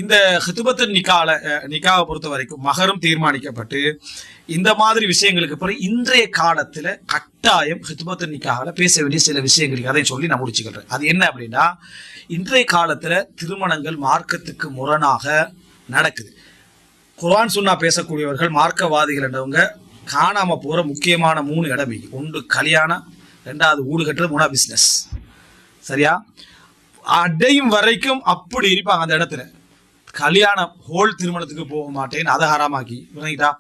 இந்த ஹிதுபத்து நிக்காவை பொறுத்த வரைக்கும் மகரும் தீர்மானிக்கப்பட்டு இந்த மாதிரி விஷயங்களுக்கு பிறகு இன்றைய காலத்துல கட்டாயம் ஹிதுபத்து நிக்காவில் பேச வேண்டிய சில விஷயங்களுக்கு அதை சொல்லி நான் முடிச்சுக்கிறேன். அது என்ன அப்படின்னா, இன்றைய காலத்துல திருமணங்கள் மார்க்கத்துக்கு முரணாக நடக்குது. குர்ஆன் சுன்னா பேசக்கூடியவர்கள் மார்க்கவாதிகள் என்றவங்க காணாம போற முக்கியமான 3 இடம். ஒன்று கல்யாணம், 2வது ஊடு கட்டுறது, 3வது பிசினஸ். சரியா? அடையும் வரைக்கும் அப்படி இருப்பாங்க. அந்த இடத்துல கல்யாணம் ஹோல் திருமணத்துக்கு போக மாட்டேன், அதை ஹராமாக்கி விளங்கிட்டா,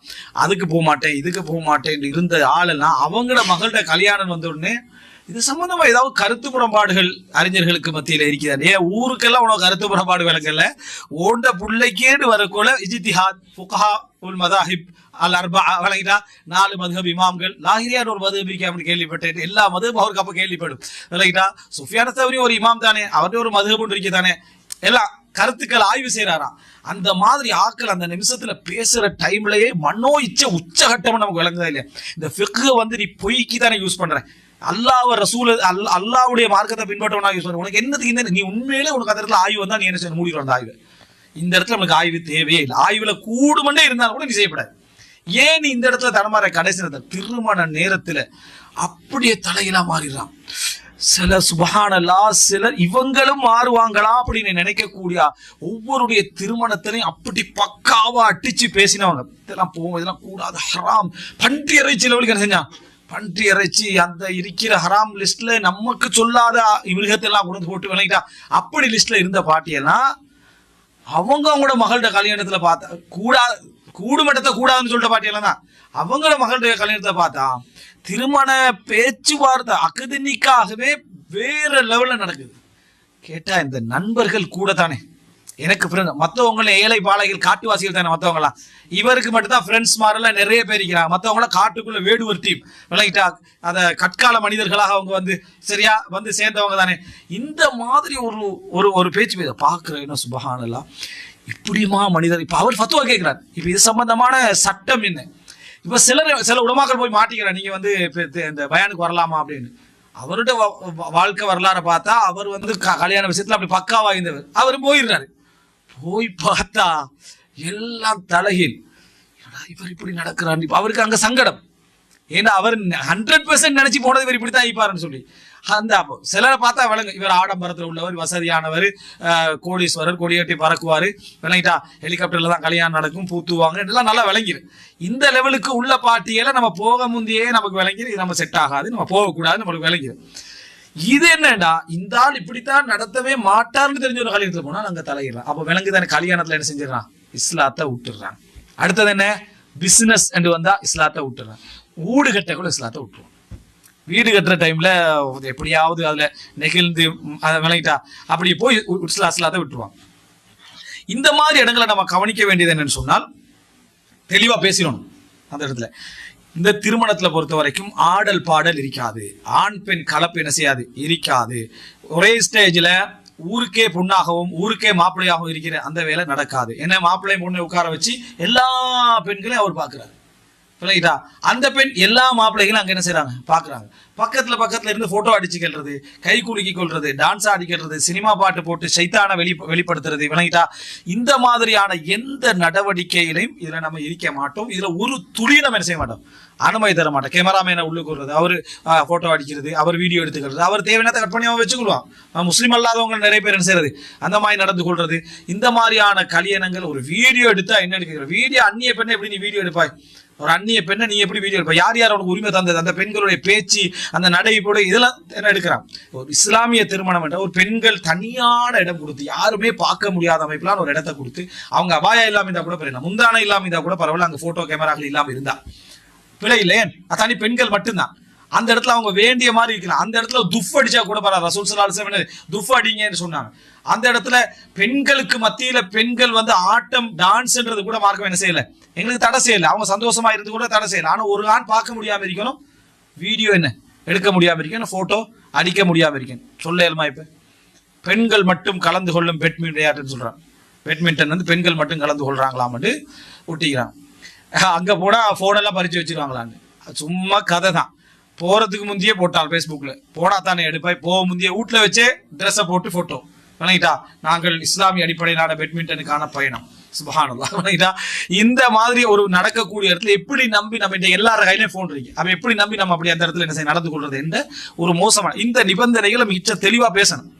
அதுக்கு போக மாட்டேன், இதுக்கு போக மாட்டேன் இருந்த ஆளெல்லாம் அவங்களோட மகள்கிட்ட கல்யாணம் வந்த உடனே இது சம்பந்தமா ஏதாவது கருத்து புறம்பாடுகள் அறிஞர்களுக்கு மத்தியில இருக்கிறார். ஏன் ஊருக்கெல்லாம் உனக்கு கருத்து புறம்பாடு விளக்கல, ஓண்ட பிள்ளைக்கேடு வரக்கூட இஜ்திஹாத் ஃபுகஹா உல் மதாஹிப் அல் அர்பா விளங்கிட்டா, 4 மதுஹப் இமாம்கள், லாஹிரியார் ஒரு மதுஹப் அப்படி கேள்விப்பட்டேன். எல்லா மதுஹப் அவருக்கு அப்ப கேள்விப்படும் விளங்கிட்டா. சுஃபியான் தௌரி ஒரு இமாம் தானே, அவர்கிட்ட ஒரு மதுஹப் ஒன்று இருக்கு தானே, எல்லாம் கருத்துக்கள் ஆய்வு செய்யறாராம். அந்த மாதிரி ஆக்கள் அந்த நிமிஷத்துல பேசுற டைம்லயே மனோ இச்ச உச்சகட்டம் நமக்கு விளங்குதா இல்லையா? இந்த ஃபிக்ஹ் நீ பொய்க்கு தானே யூஸ் பண்ற, அல்லாஹ் ரசூல் அல்லாஹ்வுடைய மார்க்கத்தை பின்பற்றவனா யூஸ் பண்ற. உனக்கு என்னதுக்கு இந்த நீ உண்மையிலே உனக்கு அந்த இடத்துல ஆய்வு வந்தா நீ என்ன செய்ய மூடிடும். அந்த ஆய்வு இந்த இடத்துல நமக்கு ஆய்வு தேவையே இல்லை. ஆய்வுல கூடுமண்டே இருந்தாலும் கூட நீ செய்யப்படாது. ஏன் நீ இந்த இடத்துல தடமாற கடைசி திருமண நேரத்துல அப்படியே தலையிலா மாறிடுறான். சில சுபஹானல்லாஹ், சிலர் இவங்களும் மாறுவாங்களா அப்படின்னு நினைக்கக்கூடிய ஒவ்வொருடைய திருமணத்திலையும் அப்படி பக்காவா அடிச்சு பேசினவங்க. இதெல்லாம் போவோம், இதெல்லாம் கூடாது, ஹராம். பன்றி இறைச்சி லெவலுக்கு என்ன செஞ்சான், பன்றி இறைச்சி அந்த இருக்கிற ஹராம் லிஸ்ட்ல நமக்கு சொல்லாத மிருகத்தெல்லாம் கொண்டு போட்டு விளங்கிட்டா. அப்படி லிஸ்ட்ல இருந்த பாட்டியெல்லாம் அவங்களோட மகள்கிட்ட கல்யாணத்துல பார்த்தா கூடாது, கூடுமட்டத்தை கூடாதுன்னு சொல்லிட்ட பாட்டியெல்லாம் தான் அவங்களோட மகள்கிட்ட கல்யாணத்தை பார்த்தா திருமண பேச்சுவார்த்தை அகதினிக்காகவே வேற லெவல்ல நடக்குது. கேட்டா இந்த நண்பர்கள் கூட தானே எனக்கு ஃப்ரெண்ட், மற்றவங்கள ஏழை பாலைகள் காட்டுவாசிகள் தானே மற்றவங்களாம். இவருக்கு மட்டும்தான் ஃப்ரெண்ட்ஸ் மாதிரிலாம் நிறைய பேர் இருக்கிறாங்க. மற்றவங்களாம் காட்டுக்குள்ள வேடுவர் டீம் விளங்கிட்டா, அதை கற்கால மனிதர்களாக அவங்க வந்து சரியா வந்து சேர்ந்தவங்க தானே. இந்த மாதிரி ஒரு ஒரு பேச்சு பேச பார்க்குறேன். சுபஹானல்லாஹ், இப்படியுமா மனிதர்? இப்போ அவர் ஃபத்வா கேட்கிறார். இப்போ இது சம்பந்தமான சட்டம் என்ன? இப்போ சில உலமாக்கள் போய் மாட்டிக்கிறார், நீங்க வந்து இந்த பயானுக்கு வரலாமா அப்படின்னு. அவருடைய வாழ்க்கை வரலாற பார்த்தா அவர் வந்து கல்யாண விஷயத்துல அப்படி பக்காவா இருந்தவர். அவரும் போயிடுறாரு. போய் பார்த்தா எல்லாம் தலைகீழ். இவர் இப்படி நடக்கிறார். அவருக்கு அங்க சங்கடம். ஏன்னா அவர் 100% நினைச்சு போனது இவர் இப்படித்தான் இருப்பாருன்னு சொல்லி. அந்த சிலரை பார்த்தா விளங்கு, இவர் ஆடம்பரத்தில் உள்ளவர், வசதியானவர், கோடீஸ்வரர், கொடியேட்டி பறக்குவாரு விளங்கிட்டா, ஹெலிகாப்டர்ல தான் கல்யாணம் நடக்கும், பூத்துவாங்க, இதெல்லாம் நல்லா விளங்கிரு. இந்த லெவலுக்கு உள்ள பாட்டியல நம்ம போக முந்தையே நமக்கு விளங்கிரு, இது நம்ம செட் ஆகாது, நம்ம போகக்கூடாது, நம்மளுக்கு விளங்கிரு. இது என்னடா, இந்த ஆள் இப்படித்தான் நடத்தவே மாட்டார்னு தெரிஞ்ச ஒரு கல்யாணத்துல போனா நாங்க தலையிடலாம். அப்ப விளங்குதானே, கல்யாணத்துல என்ன செஞ்சிடறான், இஸ்லாத்தை விட்டுடுறான். அடுத்தது என்ன, பிசினஸ் என்று வந்தா இஸ்லாத்தை விட்டுறான். ஊடு கட்ட கூட இஸ்லாத்தை விட்டுருவோம். வீடு கட்டுற டைம்ல எப்படியாவது அதுல நெகிழ்ந்து அதை விளங்கிட்டா அப்படி போய் இஸ்லாத்தை விட்டுருவாங்க. இந்த மாதிரி இடங்களை நம்ம கவனிக்க வேண்டியது என்னன்னு சொன்னால், தெளிவா பேசிடணும். அந்த இடத்துல இந்த திருமணத்துல பொறுத்த வரைக்கும் ஆடல் பாடல் இருக்காது, ஆண் பெண் கலப்பு என்ன செய்யாது, இருக்காது. ஒரே ஸ்டேஜ்ல ஊருக்கே பொண்ணாகவும் ஊருக்கே மாப்பிள்ளையாகவும் இருக்கிற அந்த வேலை நடக்காது. என்ன, மாப்பிள்ளை பொண்ணை உட்கார வச்சு எல்லா பெண்களையும் அவர் பார்க்கிறாரு. அந்த பெண் எல்லா மாப்பிள்ளைகளும் அங்க என்ன செய்யறாங்க, பாக்குறாங்க. பக்கத்துல இருந்து போட்டோ அடிச்சுக்கிறது, கை குலுக்கி கொள்றது, டான்ஸ் ஆடிக்கிறது, சினிமா பாட்டு போட்டு சைத்தான வெளிப்படுத்துறது விளங்கிட்டா. இந்த மாதிரியான எந்த நடவடிக்கையிலையும் இதுல நம்ம இருக்க மாட்டோம். இதுல ஒரு துளி நம்ம என்ன செய்ய மாட்டோம், அனுமதி தர மாட்டோம். கேமராமேனை உள்ளுக்கு கொள்றது, அவரு போட்டோ அடிக்கிறது, அவர் வீடியோ எடுத்துக்கிறது, அவர் தேவையான கட் பண்ணி அவன் வச்சுக்கொள்வான். முஸ்லீம் அல்லாதவங்க நிறைய பேர் என்ன செய்யறது, அந்த மாதிரி நடந்து கொள்றது. இந்த மாதிரியான கல்யாணங்கள் ஒரு வீடியோ எடுத்தா என்ன எடுக்கிற வீடியோ, அந்நிய பெண்ணை எப்படி நீ வீடியோ எடுப்பாய், ஒரு அந்நிய பெண்ணை நீ எப்படி வீடியோ எடுப்ப, யார் யார் அவனுக்கு உரிமை தந்தது, அந்த பெண்களுடைய பேச்சு, அந்த நடை போட இதெல்லாம் என்ன எடுக்கிறான். ஒரு இஸ்லாமிய திருமணம் என்ற ஒரு பெண்கள் தனியான இடம் கொடுத்து, யாருமே பார்க்க முடியாத அமைப்பிலான ஒரு இடத்தை கொடுத்து, அவங்க அபாயம் இல்லாம இருந்தா கூட பரவாயில்ல, முந்தானம் இல்லாம இருந்தா கூட பரவாயில்ல, அங்க போட்டோ கேமராக்கள் இல்லாம இருந்தா பிழை இல்லையே, தனி பெண்கள் மட்டும்தான் அந்த இடத்துல அவங்க வேண்டிய மாதிரி இருக்கலாம். அந்த இடத்துல துஃப் அடிச்சா கூட பரவாயில்ல, ரசூல் ஸல்லல்லாஹு அலைஹி வஸல்லம் துஃப் அடிங்கன்னு சொன்னாங்க. அந்த இடத்துல பெண்களுக்கு மத்தியில பெண்கள் வந்து ஆட்டம் டான்ஸ்ன்றது கூட மார்க்கம் என்ன செய்யல, எங்களுக்கு தடை செய்யல. அவங்க சந்தோஷமா இருந்து கூட தடை செய்யல. ஆனா ஒரு ஆண் பார்க்க முடியாம இருக்கணும், வீடியோ என்ன எடுக்க முடியாம இருக்கணும், போட்டோ அடிக்க முடியாம இருக்கணும். சொல்லலுமா? இப்ப பெண்கள் மட்டும் கலந்து கொள்ளும் பேட்மிண்டன் விளையாட்டுன்னு சொல்றாங்க. பேட்மிண்டன் வந்து பெண்கள் மட்டும் கலந்து கொள்றாங்களாம்னு ஒட்டிக்கிறாங்க. அங்க போனா போனெல்லாம் பறிச்சு வச்சிருவாங்களான்னு. சும்மா கதை தான். போறதுக்கு முந்தையே போட்டால் ஃபேஸ்புக்ல போனா தானே எடுப்பாய், போக முந்தைய வீட்டுல வச்சே ட்ரெஸ்ஸை போட்டு போட்டோ விளங்கிட்டா. நாங்கள் இஸ்லாமிய அடிப்படையிலான பேட்மிண்டனுக்கான பயணம், சுப்ஹானல்லாஹ், விளங்கிட்டா. இந்த மாதிரி ஒரு நடக்கக்கூடிய இடத்துல எப்படி நம்பி நம்ம இந்த எல்லார கையிலையும் போன் இருக்கு, அவன் எப்படி நம்பி நம்ம அப்படி அந்த இடத்துல என்ன செய்ய நடந்து கொள்றது என்ற ஒரு மோசமான இந்த நிபந்தனைகளை மிச்ச தெளிவா பேசணும்.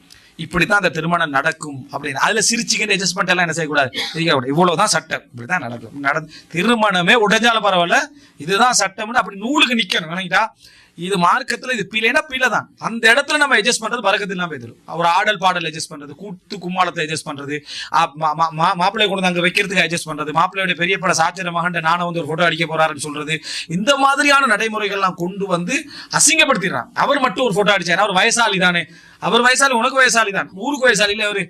இப்படித்தான் அந்த திருமணம் நடக்கும் அப்படின்னு அதுல சிரிச்சுக்கிட்டு அட்ஜஸ்ட்மெண்ட் எல்லாம் என்ன செய்யக்கூடாது, இவ்வளவுதான் சட்டம், இப்படித்தான் நடக்கும். திருமணமே உடைஞ்சாலும் பரவாயில்ல, இதுதான் சட்டம்னு அப்படி நூலுக்கு நிக்கணும், விளங்கிட்டா. இது மார்க்கத்துல இது பிழைனா பிழை தான். அந்த இடத்துல நம்ம அட்ஜஸ்ட் பண்றது பரக்கத்து இல்லாம போயிடும். ஒரு ஆடல் பாடல் அட்ஜஸ்ட் பண்றது, கூத்து கும்மாளத்தை அட்ஜஸ்ட் பண்றது, மாப்பிள்ளை கொண்டு அங்க வைக்கிறதுக்கு அட்ஜஸ்ட் பண்றது, மாப்பிள்ளையோட பெரிய பட சாச்சர மகன் நானும் வந்து ஒரு போட்டோ அடிக்க போறாருன்னு சொல்றது, இந்த மாதிரியான நடைமுறைகள்லாம் கொண்டு வந்து அசிங்கப்படுத்திடுறான். அவர் மட்டும் ஒரு போட்டோ அடிச்சாரு, அவர் வயசாளி தானே, அவர் வயசாளி உனக்கு வயசாளி தான், ஊருக்கு வயசாளி இல்லை, அவரு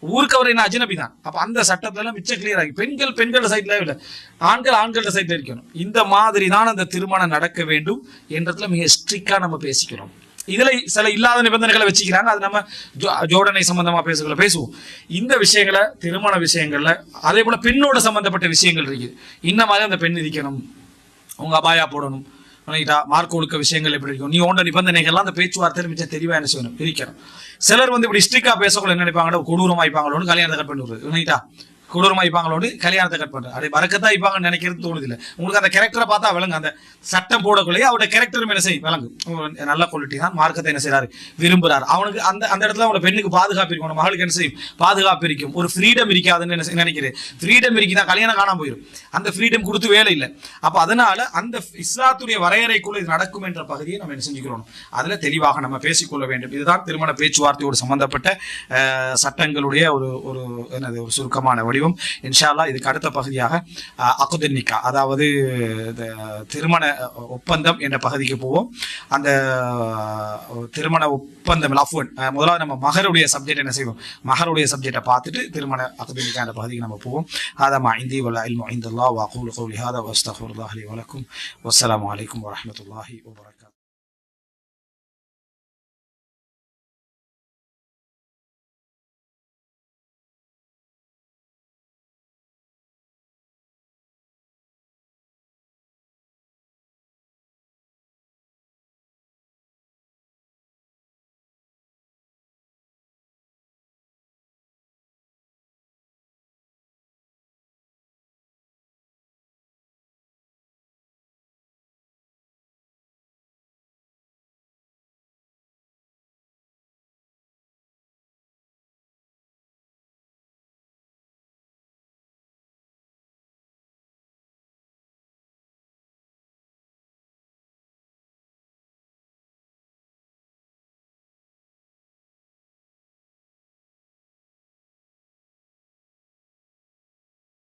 ஊருக்கு அவர் என்ன அஜ்னபி தான். அப்ப அந்த சட்டத்துல எல்லாம் மிச்சம் கிளியர் ஆகி பெண்கள் சைட்ல இல்ல, ஆண்கள் சைட்ல இருக்கணும். இந்த மாதிரி தான் அந்த திருமணம் நடக்க வேண்டும் என்றதுல மிக ஸ்ட்ரிக்டா நம்ம பேசிக்கிறோம். இதுல சில இல்லாத நிபந்தனைகளை வச்சுக்கிறாங்க, அது நம்ம ஜோடனை சம்பந்தமா பேசுவோம். இந்த விஷயங்களை திருமண விஷயங்கள்ல அதே போல பெண்ணோட சம்பந்தப்பட்ட விஷயங்கள் இருக்குது. இந்த மாதிரி அந்த பெண் இருக்கணும், உங்க அபாயா போடணும், மார்க் ஒழுக்க விஷயங்கள் எப்படி இருக்கும், நீ ஓண்ட நிபந்தனைகள்லாம் அந்த பேச்சுவார்த்தையில மிச்சம் தெளிவா என்ன செய்யணும் இருக்கணும். சிலர் வந்து இப்படி ஸ்ட்ரிக்டா பேசக்கூட என்ன நினைப்பாங்க, கொடூரமா இருப்பாங்களோன்னு கல்யாணத்தை கட் பண்ணி விடுறது, கொடூரமா இருப்பாங்களோடு கல்யாணத்தை கட் பண்றது, அப்படியே வரக்கத்தான் இருப்பாங்கன்னு நினைக்கிறது தோணுது இல்லை. உங்களுக்கு அந்த கேரக்டரை பார்த்தா விளங்கு, அந்த சட்டம் போடக்குள்ளேயே அவருடைய கேரக்டர் என்ன செய்யும் விளங்கு, நல்ல குவாலிட்டி தான், மார்க்கத்தை என்ன செய்யறாரு விரும்புறாரு, அவனுக்கு அந்த அந்த இடத்துல அவனோட பெண்ணுக்கு பாதுகாப்பு இருக்கும், மகளுக்கு என்ன செய்யும் பாதுகாப்பு இருக்கும், ஒரு ஃப்ரீடம் இருக்காதுன்னு நினைக்கிறேன். ஃப்ரீடம் இருக்குதான் கல்யாணம் காணாம போயிடும், அந்த ஃப்ரீடம் கொடுத்து வேலை இல்லை. அப்ப அதனால அந்த இஸ்லாத்துடைய வரையறைக்குள்ள இது நடக்கும் என்ற பகுதியை நம்ம என்ன செஞ்சுக்கிறோம், அதுல தெளிவாக நம்ம பேசிக்கொள்ள வேண்டும். இதுதான் திருமண பேச்சுவார்த்தையோடு சம்பந்தப்பட்ட சட்டங்களுடைய ஒரு ஒரு என்னது ஒரு சுருக்கமான வடிவம். இன்ஷா அல்லாஹ் இதுக்கு அடுத்த பகுதியாக அக்துன் நிக்கா, அதாவது திருமண ஒப்பந்தம் என்ற பகுதிக்கு போவோம். அந்த திருமண ஒப்பந்தம் முதலாவது நம்ம மகருடைய சப்ஜெக்ட் என்ன செய்வோம், மகருடைய சப்ஜெக்டை பார்த்துட்டு திருமண அக்துன் நிக்கா என்ற பகுதிக்கு நம்ம போவோம். ஹாதா மா இந்தி வல் இல்மு இன்தல்லாஹ் வ அகூலு கௌலி ஹாதா வ அஸ்தக்ஃபிருல்லாஹ் லி வ லக்கும். வஸ்ஸலாமு அலைக்கும் வ ரஹ்மத்துல்லாஹி வ பரகாத்துஹு.